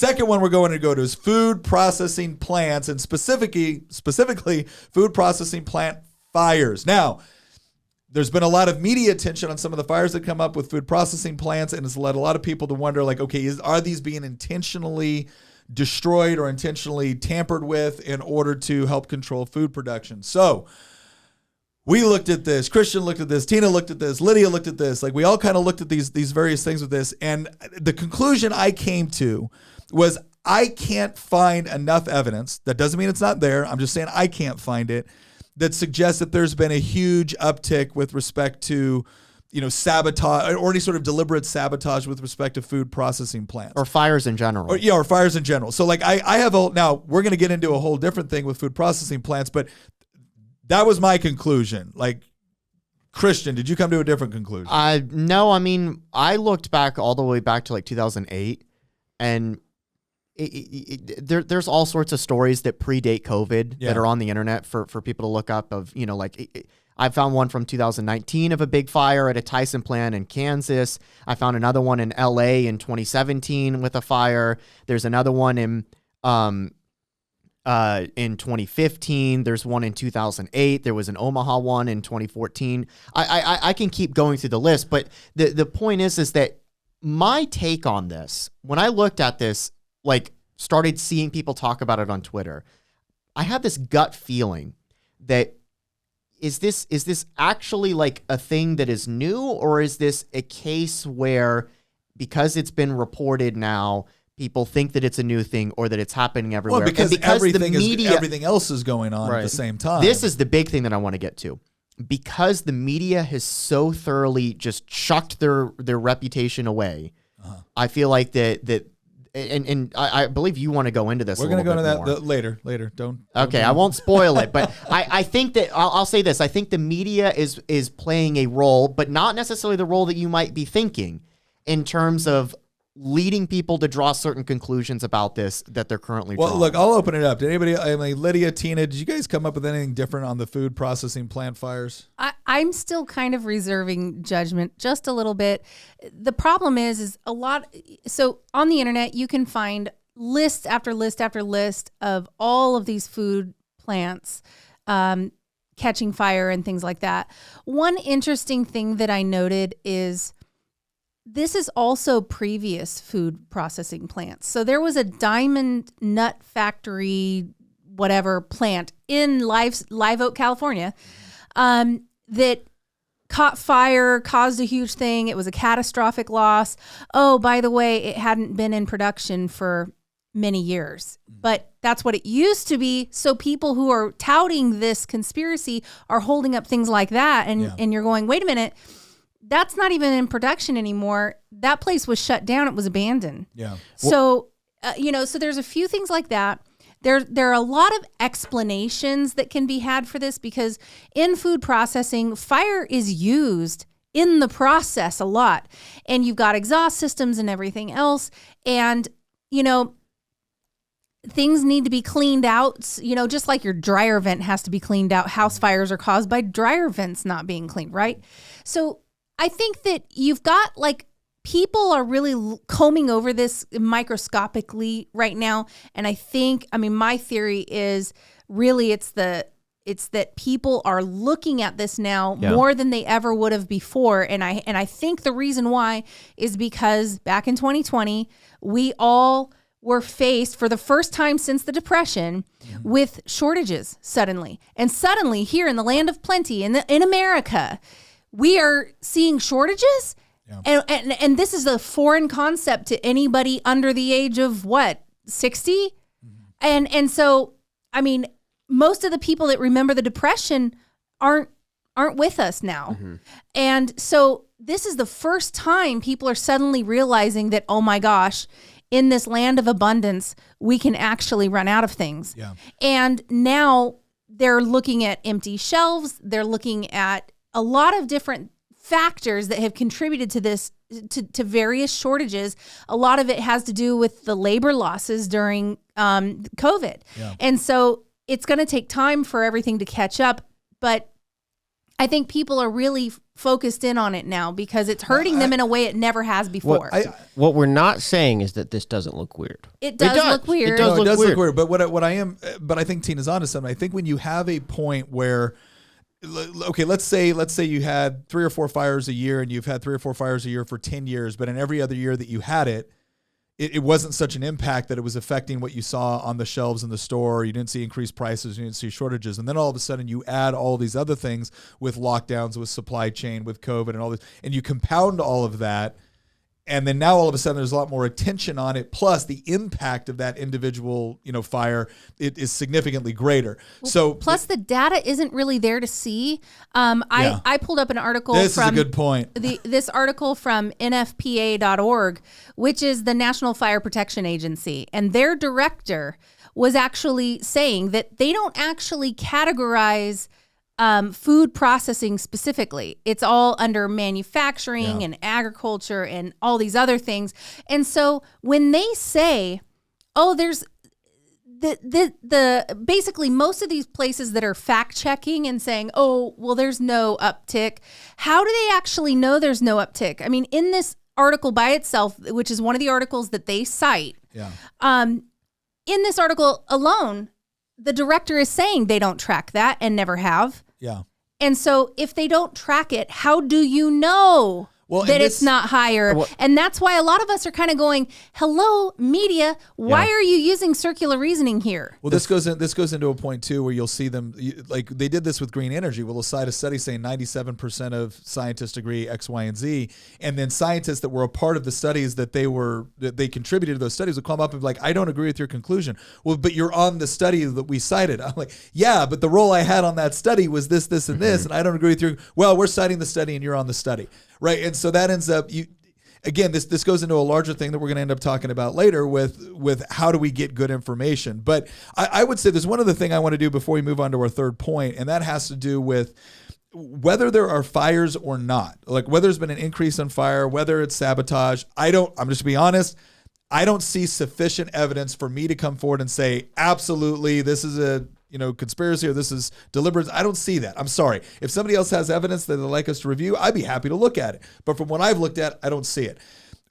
second one we're going to go to is food processing plants, and specifically food processing plant fires. Now, there's been a lot of media attention on some of the fires that come up with food processing plants, and it's led a lot of people to wonder, like, okay, are these being intentionally destroyed or intentionally tampered with in order to help control food production? So we looked at this, Christian looked at this, Tina looked at this, Lydia looked at this. Like, we all kind of looked at these various things with this, and the conclusion I came to was I can't find enough evidence. That doesn't mean it's not there. I'm just saying I can't find it that suggests that there's been a huge uptick with respect to, sabotage or any sort of deliberate sabotage with respect to food processing plants. Or fires in general. Or fires in general. So like now we're going to get into a whole different thing with food processing plants, but that was my conclusion. Like, Christian, did you come to a different conclusion? No, I mean, I looked back all the way back to like 2008, and there's all sorts of stories that predate COVID that are on the internet for people to look up of, I found one from 2019 of a big fire at a Tyson plant in Kansas. I found another one in LA in 2017 with a fire. There's another one in 2015. There's one in 2008. There was an Omaha one in 2014. I can keep going through the list, but the point is that my take on this, when I looked at this, like, started seeing people talk about it on Twitter, I had this gut feeling that is this actually like a thing that is new, or is this a case where because it's been reported now, people think that it's a new thing or that it's happening everywhere? Well, because everything else is going on at the same time. This is the big thing that I want to get to. Because the media has so thoroughly just chucked their reputation away, I feel like that and I believe you want to go into this. We're going to go into that later. Don't. Okay, I won't spoil it, but I think that I'll say this. I think the media is playing a role, but not necessarily the role that you might be thinking, in terms of leading people to draw certain conclusions about this that they're currently drawing. Well, look, I'll open it up. Did anybody, Lydia, Tina, did you guys come up with anything different on the food processing plant fires? I'm still kind of reserving judgment just a little bit. The problem is a lot. So on the internet, you can find list after list after list of all of these food plants catching fire and things like that. One interesting thing that I noted is this is also previous food processing plants. So there was a diamond nut factory, whatever plant in Live Oak, California, that caught fire, caused a huge thing. It was a catastrophic loss. Oh, by the way, it hadn't been in production for many years, but that's what it used to be. So people who are touting this conspiracy are holding up things like that. And you're going, wait a minute, that's not even in production anymore. That place was shut down. It was abandoned. Yeah. So, so there's a few things like that. There are a lot of explanations that can be had for this, because in food processing, fire is used in the process a lot. And you've got exhaust systems and everything else. And, things need to be cleaned out, just like your dryer vent has to be cleaned out. House fires are caused by dryer vents not being cleaned, right? So I think that you've got, like, people are really combing over this microscopically right now. And I think, my theory is really it's that people are looking at this now more than they ever would have before. And I think the reason why is because back in 2020, we all were faced for the first time since the Depression with shortages suddenly. And suddenly here in the land of plenty, in America, we are seeing shortages. Yeah. And this is a foreign concept to anybody under the age of 60? Mm-hmm. And so, most of the people that remember the Depression aren't with us now. Mm-hmm. And so this is the first time people are suddenly realizing that, oh my gosh, in this land of abundance, we can actually run out of things. Yeah. And now they're looking at empty shelves. They're looking at a lot of different factors that have contributed to this, to various shortages. A lot of it has to do with the labor losses during COVID. Yeah. And so it's going to take time for everything to catch up. But I think people are really focused in on it now because it's hurting them in a way it never has before. What we're not saying is that this doesn't look weird. It does look weird. It does look weird. But but I think Tina's onto something. I think when you have a point where, okay, let's say you had 3 or 4 fires a year, and you've had 3 or 4 fires a year for 10 years, but in every other year that you had it wasn't such an impact that it was affecting what you saw on the shelves in the store. You didn't see increased prices. You didn't see shortages. And then all of a sudden you add all these other things with lockdowns, with supply chain, with COVID and all this, and you compound all of that. And then now all of a sudden there's a lot more attention on it. Plus the impact of that individual, fire, it is significantly greater. So plus the data isn't really there to see. I pulled up an article. This is a good point. This article from NFPA.org, which is the National Fire Protection Agency, and their director was actually saying that they don't actually categorize food processing specifically. It's all under manufacturing and agriculture and all these other things. And so when they say, oh, there's the basically most of these places that are fact checking and saying, oh, well, there's no uptick. How do they actually know there's no uptick? I mean, in this article by itself, which is one of the articles that they cite, in this article alone, the director is saying they don't track that and never have. Yeah. And so if they don't track it, how do you know that it's not higher? And that's why a lot of us are kind of going, hello, media, why are you using circular reasoning here? Well, this goes into a point, too, where you'll see them, like they did this with green energy. Well, they'll cite a study saying 97% of scientists agree X, Y, and Z. And then scientists that were a part of the studies that they contributed to those studies will come up and be like, I don't agree with your conclusion. Well, but you're on the study that we cited. I'm like, yeah, but the role I had on that study was this, this, and this. And I don't agree with your, well, we're citing the study and you're on the study. Right. And so that ends up, this goes into a larger thing that we're going to end up talking about later with how do we get good information. But I would say there's one other thing I want to do before we move on to our third point, and that has to do with whether there are fires or not, like whether there's been an increase in fire, whether it's sabotage. I'm just going to be honest. I don't see sufficient evidence for me to come forward and say, absolutely, this is a conspiracy or this is deliberate. I don't see that. I'm sorry. If somebody else has evidence that they'd like us to review, I'd be happy to look at it. But from what I've looked at, I don't see it.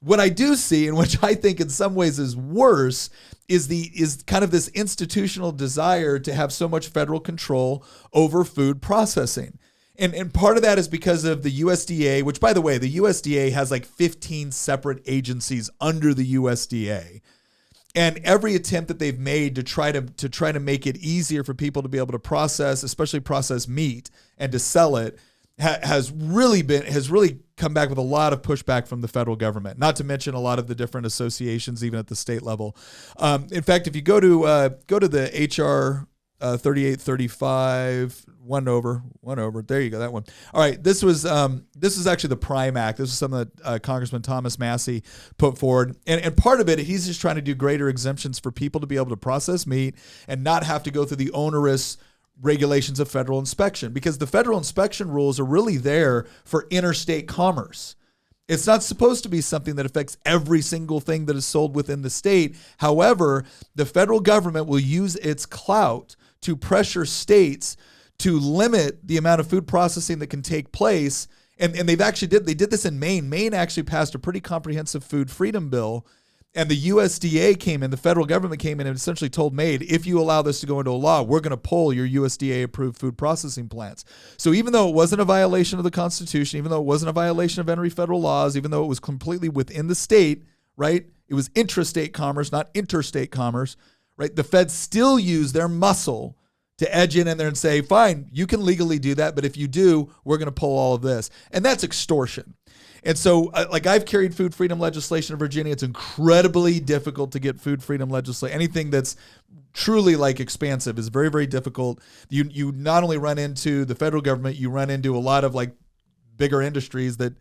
What I do see, and which I think in some ways is worse, is kind of this institutional desire to have so much federal control over food processing. And part of that is because of the USDA, which, by the way, the USDA has like 15 separate agencies under the USDA. And every attempt that they've made to try to make it easier for people to be able to process, especially process meat and to sell it, has really come back with a lot of pushback from the federal government. Not to mention a lot of the different associations, even at the state level. In fact, if you go to the HR 3835, one over. There you go, that one. All right, this is actually the Prime Act. This is something that Congressman Thomas Massey put forward, and part of it, he's just trying to do greater exemptions for people to be able to process meat and not have to go through the onerous regulations of federal inspection, because the federal inspection rules are really there for interstate commerce. It's not supposed to be something that affects every single thing that is sold within the state. However, the federal government will use its clout to pressure states to limit the amount of food processing that can take place. And they did this in Maine. Maine actually passed a pretty comprehensive food freedom bill. And the USDA came in, the federal government came in and essentially told Maine, if you allow this to go into a law, we're going to pull your USDA-approved food processing plants. So even though it wasn't a violation of the Constitution, even though it wasn't a violation of any federal laws, even though it was completely within the state, right? It was intrastate commerce, not interstate commerce, right? The feds still use their muscle to edge in there and say, fine, you can legally do that, but if you do, we're going to pull all of this. And that's extortion. And so, I've carried food freedom legislation in Virginia. It's incredibly difficult to get food freedom legislation. Anything that's truly expansive is very, very difficult. You not only run into the federal government, you run into a lot of bigger industries that,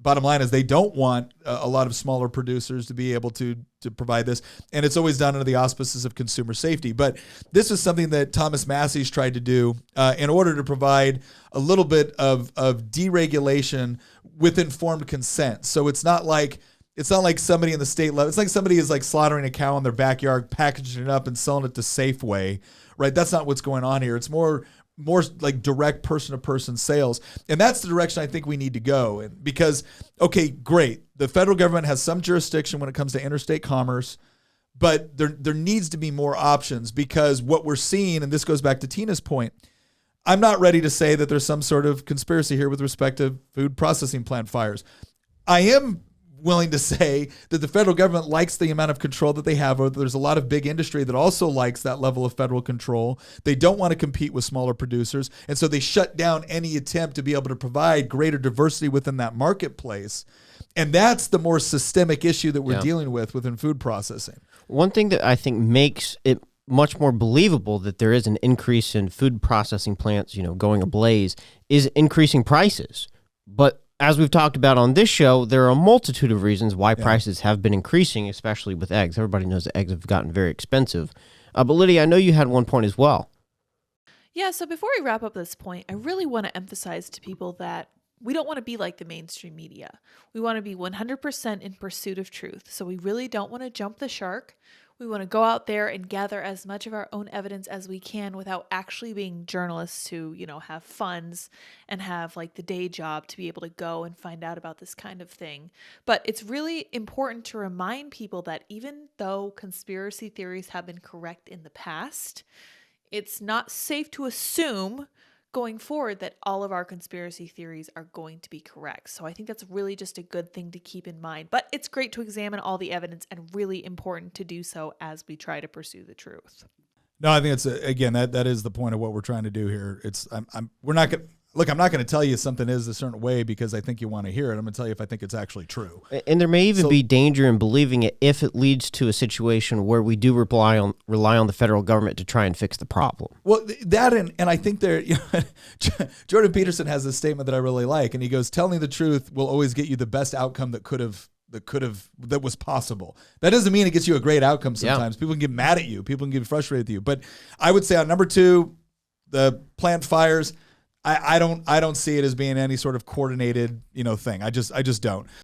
bottom line is, they don't want a lot of smaller producers to be able to provide this. And it's always done under the auspices of consumer safety. But this is something that Thomas Massey's tried to do in order to provide a little bit of deregulation with informed consent. So it's not like somebody in the state level. It's like somebody is slaughtering a cow in their backyard, packaging it up and selling it to Safeway, right? That's not what's going on here. It's more more like direct person-to-person sales. And that's the direction I think we need to go. And because, okay, great. The federal government has some jurisdiction when it comes to interstate commerce, but there needs to be more options, because what we're seeing, and this goes back to Tina's point, I'm not ready to say that there's some sort of conspiracy here with respect to food processing plant fires. I am willing to say that the federal government likes the amount of control that they have. There's a lot of big industry that also likes that level of federal control. They don't want to compete with smaller producers, and so they shut down any attempt to be able to provide greater diversity within that marketplace. And that's the more systemic issue that we're dealing with within food processing. One thing that I think makes it much more believable that there is an increase in food processing plants, going ablaze, is increasing prices. But as we've talked about on this show, there are a multitude of reasons why prices have been increasing, especially with eggs. Everybody knows that eggs have gotten very expensive. But Lydia, I know you had one point as well. Yeah, so before we wrap up this point, I really want to emphasize to people that we don't want to be like the mainstream media. We want to be 100% in pursuit of truth. So we really don't want to jump the shark. We want to go out there and gather as much of our own evidence as we can without actually being journalists who, have funds and have like the day job to be able to go and find out about this kind of thing. But it's really important to remind people that even though conspiracy theories have been correct in the past, it's not safe to assume going forward that all of our conspiracy theories are going to be correct. So I think that's really just a good thing to keep in mind. But it's great to examine all the evidence, and really important to do so as we try to pursue the truth. No, I think it's again that is the point of what we're trying to do here. We're not going. Look, I'm not going to tell you something is a certain way because I think you want to hear it. I'm going to tell you if I think it's actually true. And there may even be danger in believing it if it leads to a situation where we do rely on the federal government to try and fix the problem. Well, that and I think Jordan Peterson has this statement that I really like, and he goes, "Telling the truth will always get you the best outcome that was possible." That doesn't mean it gets you a great outcome sometimes. People can get mad at you. People can get frustrated with you. But I would say on number 2, the plant fires, I don't see it as being any sort of coordinated, thing. I just don't.